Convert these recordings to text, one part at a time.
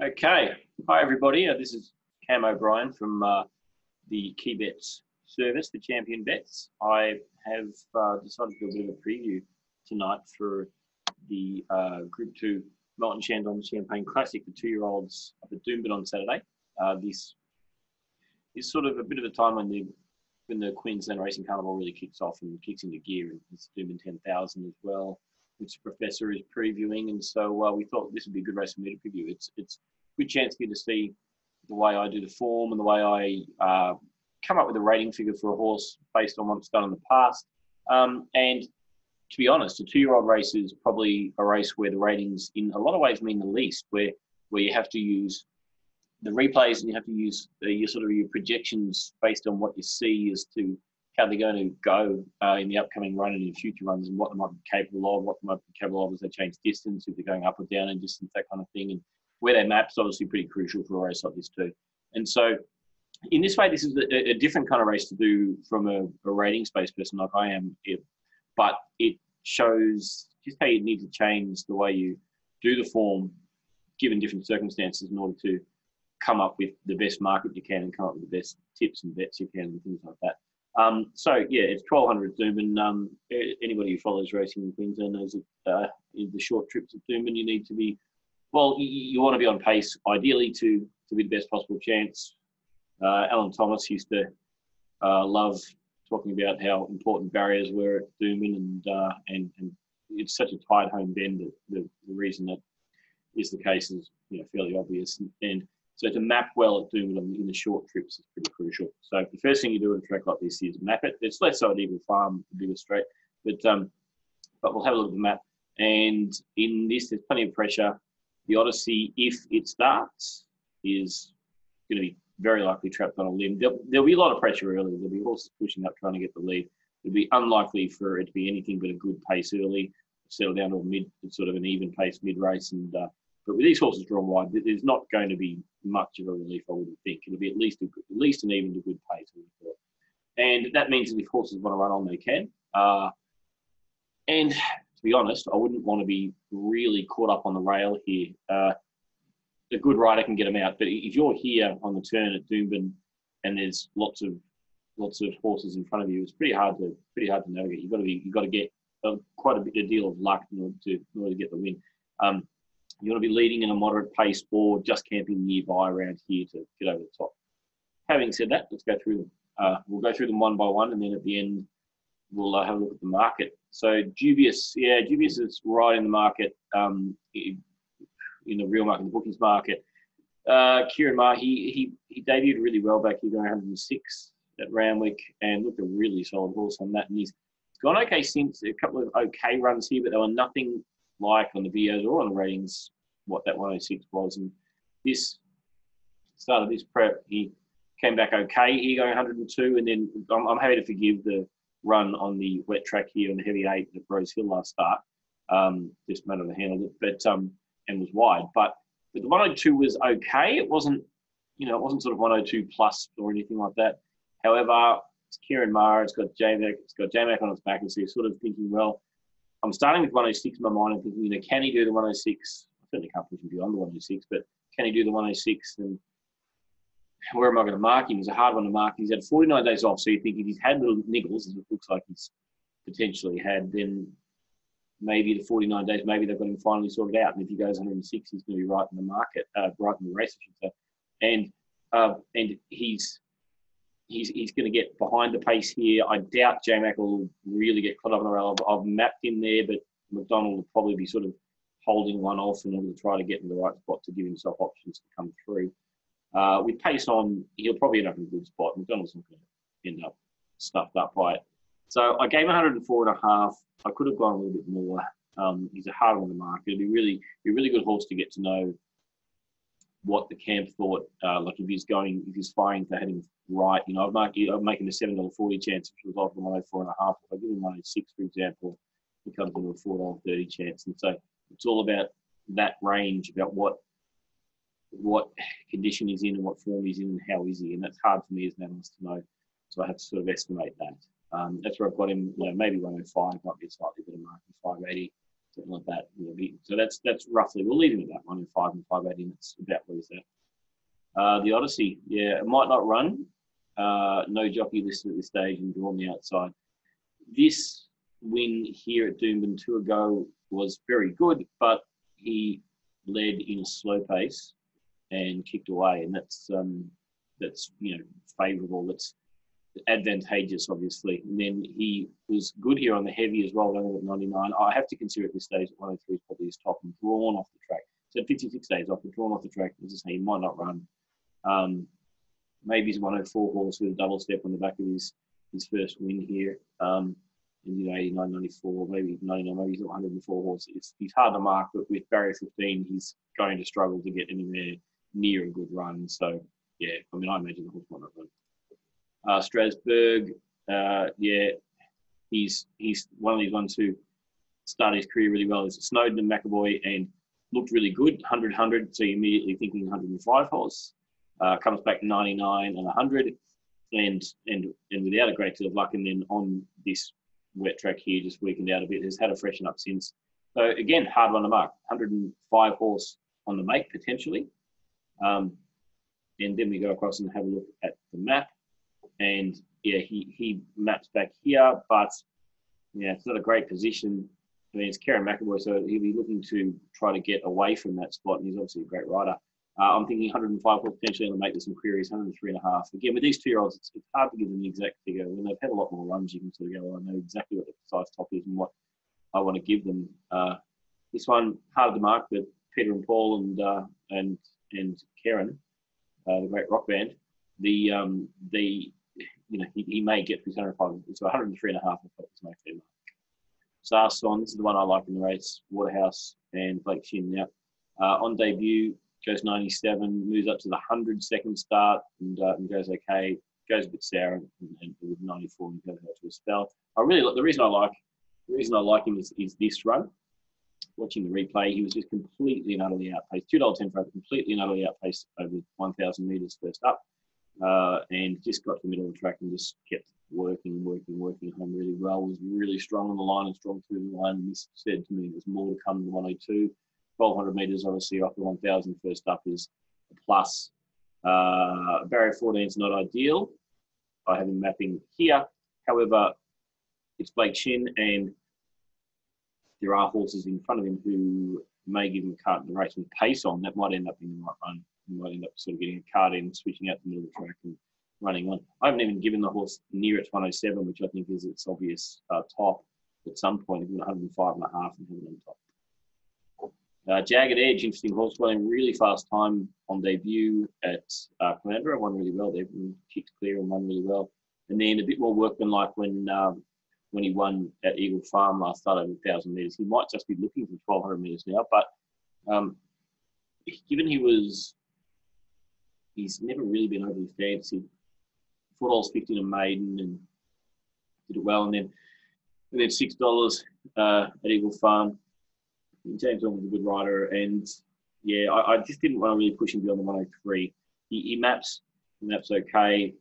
Okay. Hi, everybody. This is Cam O'Brien from the Key Bets service, the Champion Bets. I have decided to do a bit of a preview tonight for the Group 2 Melton Shandong Champagne Classic for 2-year-olds up at Doomben on Saturday. This is sort of a bit of a time when the Queensland Racing Carnival really kicks off and kicks into gear, and it's Doomben 10,000 as well, which the Professor is previewing. And so we thought this would be a good race for me to preview. It's a good chance for you to see the way I do the form and the way I come up with a rating figure for a horse based on what's done in the past. And to be honest, a 2-year-old race is probably a race where the ratings in a lot of ways mean the least, where you have to use the replays and you have to use your projections based on what you see as to how they're going to go in the upcoming run and in future runs, and what they might be capable of, what they might be capable of as they change distance, if they're going up or down in distance, that kind of thing. And where they map is obviously pretty crucial for a race like this too. And so in this way, this is a different kind of race to do from a ratings-based person like I am, but it shows just how you need to change the way you do the form given different circumstances in order to come up with the best market you can and come up with the best tips and bets you can and things like that. So yeah, it's 1200 Doomben. Anybody who follows racing in Queensland knows that in the short trips at Doomben, you need to be, well, you want to be on pace, ideally to be the best possible chance. Alan Thomas used to love talking about how important barriers were at Doomben, and it's such a tight home bend that the reason that is the case is fairly obvious. And so to map well at Doomben in the short trips is pretty crucial. So the first thing you do at a track like this is map it. It's less so at Eagle Farm, the bigger straight, but we'll have a look at the map. And in this, there's plenty of pressure. The Odyssey, if it starts, is going to be very likely trapped on a limb. There'll be a lot of pressure early. There'll be horses pushing up, trying to get the lead. It'll be unlikely for it to be anything but a good pace early, settle down to an even pace mid-race. And but with these horses drawn wide, there's not going to be much of a relief, I wouldn't think. It'll be at least an even to good pace. And that means that if horses want to run on, they can. And to be honest, I wouldn't want to be really caught up on the rail here. A good rider can get them out, but if you're here on the turn at Doomben and there's lots of horses in front of you, it's pretty hard to navigate. You've got to get quite a deal of luck in order to get the win. You want to be leading in a moderate pace or just camping nearby around here to get over the top. Having said that, let's go through them. We'll go through them one by one, and then at the end, we'll have a look at the market. So Dubious is right in the market, in the real market, the bookings market. Kieran Maher, he debuted really well back here, going 106 at Randwick, and looked a really solid horse on that. And he's gone okay since, a couple of okay runs here, but they were nothing like on the videos or on the ratings what that 106 was. And this started this prep, he came back okay here, going 102, and then I'm happy to forgive the run on the wet track here on the heavy 8 at Rose Hill last start. Just matter of handled it, but and was wide. But the 102 was okay. It wasn't sort of 102 plus or anything like that. However, it's Kieran Maher, it's got J-Mac on its back, and so you're sort of thinking, well, I'm starting with 106 in my mind and thinking, can he do the 106? I certainly can't push him beyond the 106, but can he do the 106? And where am I going to mark him? He's a hard one to mark. He's had 49 days off, so you think if he's had little niggles, as it looks like he's potentially had, then maybe the 49 days, maybe they've got him finally sorted out. And if he goes 106, he's going to be right in the market, right in the race, I should say. And he's going to get behind the pace here. I doubt J-Mac will really get caught up on the rail. I've mapped in there, but McDonald will probably be sort of holding one off in order to try to get in the right spot to give himself options to come through. With pace on, he'll probably end up in a good spot. McDonald's not going to end up stuffed up by it. So I gave 104.5. I could have gone a little bit more. He's a hard one to mark. It'd be a really good horse to get to know what the camp thought. Like if he's firing to hit him right, I'm making a $7.40 chance, which was off the 104.5. If I give him 106, for example, it comes into a $4.30 chance. And so it's all about that range, about what condition he's in and what form he's in and how is he. And that's hard for me as an analyst to know. So I have to sort of estimate that. That's where I've got him, maybe 105 might be a slightly better mark than 580. something like that. So that's roughly, we'll leave him at that 1 in 5 and 5/8. That's about where he's at. The Odyssey, yeah, it might not run. No jockey listed at this stage and drawn the outside. This win here at Doomben 2 ago was very good, but he led in a slow pace and kicked away, and that's favourable. That's advantageous, obviously. And then he was good here on the heavy as well, running at 99. I have to consider at this stage that 103 is probably his top and drawn off the track. So 56 days off, but drawn off the track. As I say, he might not run. Maybe he's 104 horse with a double step on the back of his first win here. In 89, 94, maybe 99, maybe he's not 104 horse. He's hard to mark, but with barrier 15, he's going to struggle to get anywhere near a good run. So, yeah, I imagine the horse might not run. Strasbourg, he's one of these ones who started his career really well. It's Snowden and McAvoy and looked really good, 100, so you're immediately thinking 105 horse. Comes back 99 and 100, and without a great deal of luck, and then on this wet track here, just weakened out a bit. Has had a freshen up since. So again, hard one to mark. 105 horse on the make potentially. And then we go across and have a look at the map. And yeah, he maps back here, but yeah, it's not a great position. It's Karen McAvoy, so he'll be looking to try to get away from that spot. And he's obviously a great rider. I'm thinking 105 horse potentially going to make this some queries, 103.5. Again, with these 2-year-olds, it's hard to give them an exact figure. When they've had a lot more runs, you can sort of go, well, I know exactly what the size top is and what I want to give them. This one, hard to mark, but Peter and Paul and Karen, the great rock band, he may get to his 105. So 103.5 I thought was my fair mark. Sarson, this is the one I like in the race. Waterhouse and Blake Shin. Now, on debut, goes 97, moves up to the 100-second start and goes okay. Goes a bit sour and with 94 and goes out to a spell. The reason I like him is this run. Watching the replay, he was just completely and utterly outpaced. $2.10 for completely and utterly outpaced over 1,000 metres first up, and just got to the middle of the track and just kept working home really well. Was really strong on the line and strong through the line. This said to me there's more to come than 102. 1,200 metres, obviously, off the 1,000 first up is a plus. Barrier 14 is not ideal. I have him mapping here. However, it's Blake Shin, and there are horses in front of him who may give him a cart in the race with pace on. That might end up being the right run. He might end up sort of getting a cart in, switching out the middle of the track and running on. I haven't even given the horse near its 107, which I think is its obvious top. At some point, given 105.5 and have it on top. Jagged Edge, interesting horse, running really fast time on debut at Caloundra. Won really well there, kicked clear and won really well. And then a bit more workmanlike when he won at Eagle Farm last start over 1,000 metres. He might just be looking for 1,200 metres now, but given he's never really been overly fancied. $4.50 in a maiden and did it well, and then $6 at Eagle Farm. James Long was a good rider, and yeah, I just didn't want to really push him beyond the 103. He maps okay,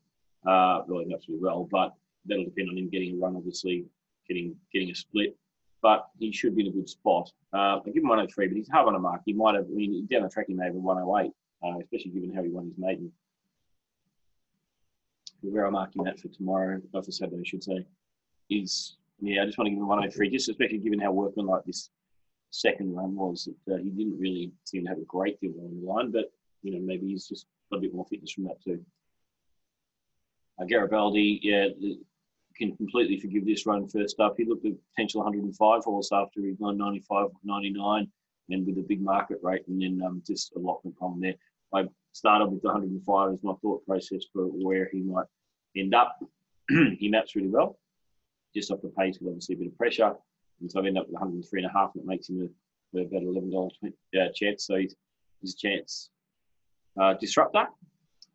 really maps really well, but that'll depend on him getting a run, obviously, getting a split. But he should be in a good spot. I give him 103, but he's hard on a mark. He might have, down the track he may have a 108, especially given how he won his maiden. Where I'm marking that for tomorrow, or for Saturday, I should say, is, I just want to give him 103, just especially given how workmanlike this second run was. He didn't really seem to have a great deal on the line, but maybe he's just got a bit more fitness from that too. Garibaldi, can completely forgive this run first up. He looked at potential 105 horse after he'd gone 95, 99, and with a big market rate, and then just a allotment problem there. I started with the 105 as my thought process for where he might end up. He maps really well, just off the pace with obviously a bit of pressure. And so I end up with 103.5, and it makes him about $11 chance. So he's a chance disruptor.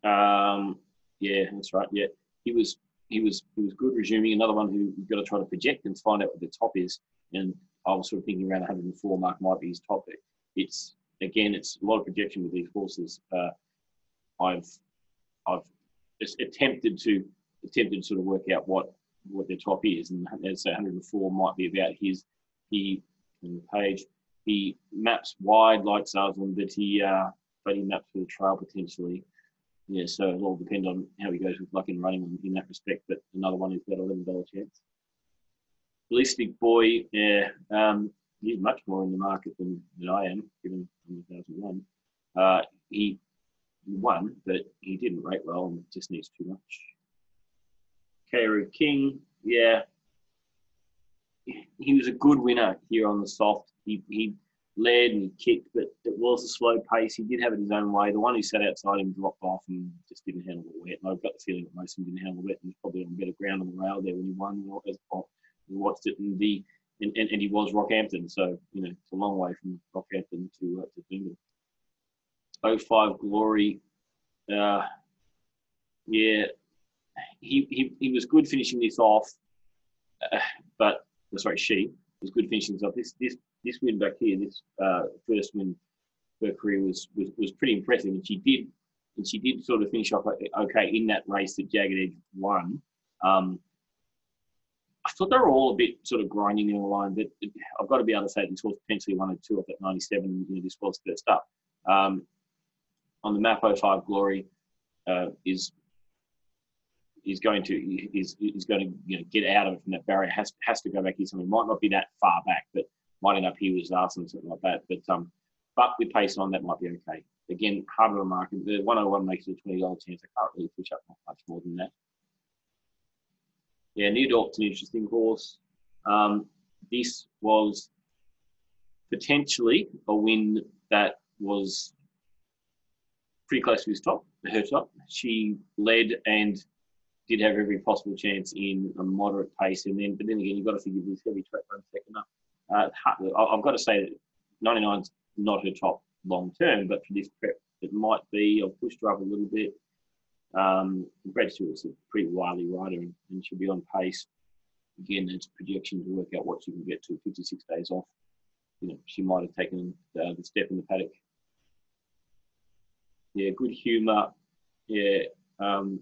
Yeah, that's right. Yeah, he was good resuming. Another one who you've got to try to project and find out what the top is. And I was sort of thinking around 104 mark might be his top. It's a lot of projection with these horses. I've just attempted to sort of work out what their top is, and as I say, 104 might be about his. He on the page. He maps wide like Zarzan, but he maps for the trail potentially. Yeah, so it'll all depend on how he goes with luck in running in that respect. But another one who's got $11 chance. Ballistic Boy, yeah, he's much more in the market than I am, given 2001. He won, but he didn't rate well and just needs too much. Karu King, yeah, he was a good winner here on the soft. He led and he kicked, but it was a slow pace. He did have it his own way. The one who sat outside him dropped off and just didn't handle the wet. And I've got the feeling that most of them didn't handle the wet and was probably on better ground on the rail there when he won. We watched it and he was Rockhampton, so it's a long way from Rockhampton to Doomben. 05 Glory, yeah, he was good finishing this off, but sorry, she was good finishing this off. This win back here, this first win of her career was pretty impressive, and she did sort of finish off okay in that race that Jagged Edge won. I thought they were all a bit sort of grinding in the line, but I've got to be able to say this was potentially 1 or 2 off at 97. This was first up. On the map, 05 Glory is going to get out of it from that barrier. Has to go back here. Something might not be that far back, but might end up here with Zarson, something like that. But with pace on, that might be okay. Again, harder to market. The 101 makes it a $20 chance. I can't really push up much more than that. Yeah, New Dorp's an interesting horse. This was potentially a win that was pretty close to her top. She led and did have every possible chance in a moderate pace. But then again, you've got to forgive this heavy track run second up. I've got to say that 99's not her top long term, but for this prep, it might be. I've pushed her up a little bit. Brad Stewart's a pretty wily rider and she'll be on pace. Again, it's projection to work out what she can get to 56 days off. She might have taken the step in the paddock. Yeah, good humour. Yeah, 1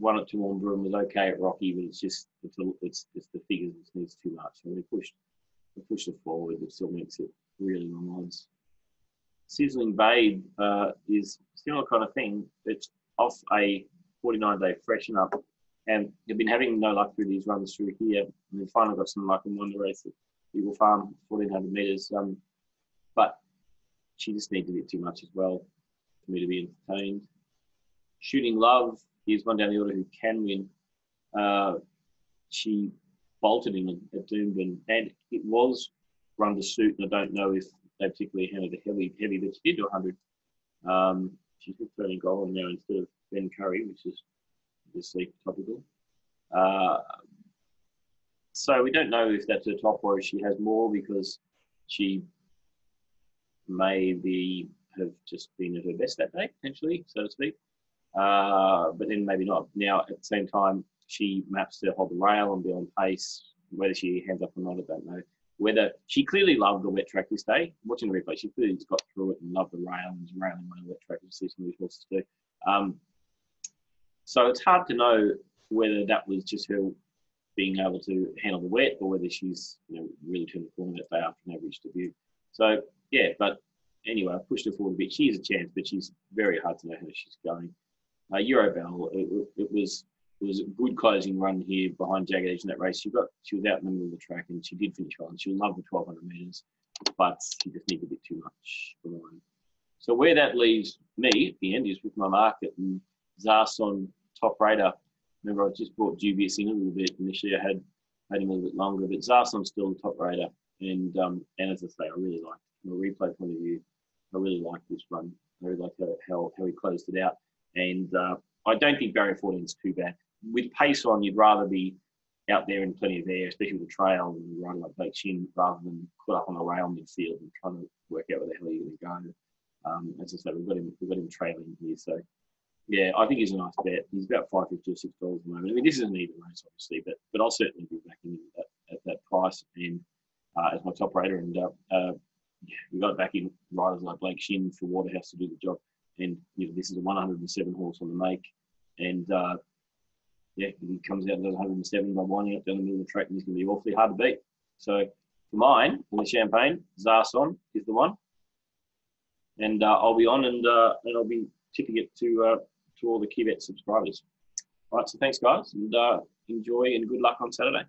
or 2 on Broom was okay at Rocky, but it's just the figures. It needs too much. So we pushed it forward. It still makes it really long odds. Sizzling Babe is similar kind of thing. It's off a 49-day freshen up, and they've been having no luck through these runs through here. And they finally got some luck and won the race at Eagle Farm, 1,400 metres. But she just needs a bit too much as well for me to be entertained. Shooting Love is one down the order who can win. She bolted in at Doomben, and it was run to suit. And I don't know if they particularly handled it heavy, but she did do 100. She's turning goal now instead of Ben Curry, which is obviously topical. So we don't know if that's her top or if she has more because she maybe have just been at her best that day, potentially, so to speak. But then maybe not. Now, at the same time, she maps to hold the rail and be on pace. Whether she hands up or not, I don't know. Whether she clearly loved the wet track this day. Watching the replay, she clearly just got through it and loved the rail and was railing on the wet track, as some of these horses do. So it's hard to know whether that was just her being able to handle the wet or whether she's really turned the corner that day after an average debut. So yeah, but anyway, I pushed her forward a bit. She has a chance, but she's very hard to know how she's going. Eurobell, it was a good closing run here behind Jagged Edge in that race. She was out in the middle of the track and she did finish well. And she'll love the 1,200 metres, but she just needs a bit too much for mine. So where that leaves me at the end is with my market and Zarson top rater. Remember, I just brought Dubious in a little bit. Initially, I had him a little bit longer, but Zarson's still the top rater. And as I say, I really like, from a replay point of view, I really like this run. I really like how he closed it out. And I don't think barrier 14 is too bad. With pace on, you'd rather be out there in plenty of air, especially with the trail and riding like Blake Shin, rather than put up on the rail midfield and trying to work out where the hell you're going to go. As I said, we've got him trailing here. So, yeah, I think he's a nice bet. He's about $5.50 or $6 at the moment. I mean, this is an even race, obviously, but I'll certainly be backing him at that price and as my top rater. And we've got backing riders like Blake Shin for Waterhouse to do the job. And this is a 107 horse on the make, and he comes out and does 107 by winding up down the middle of the track, and he's going to be awfully hard to beat. So For mine, in the champagne, Zarson is the one. And I'll be on and I'll be tipping it to all the KeyBet subscribers. All right, so thanks, guys, and enjoy and good luck on Saturday.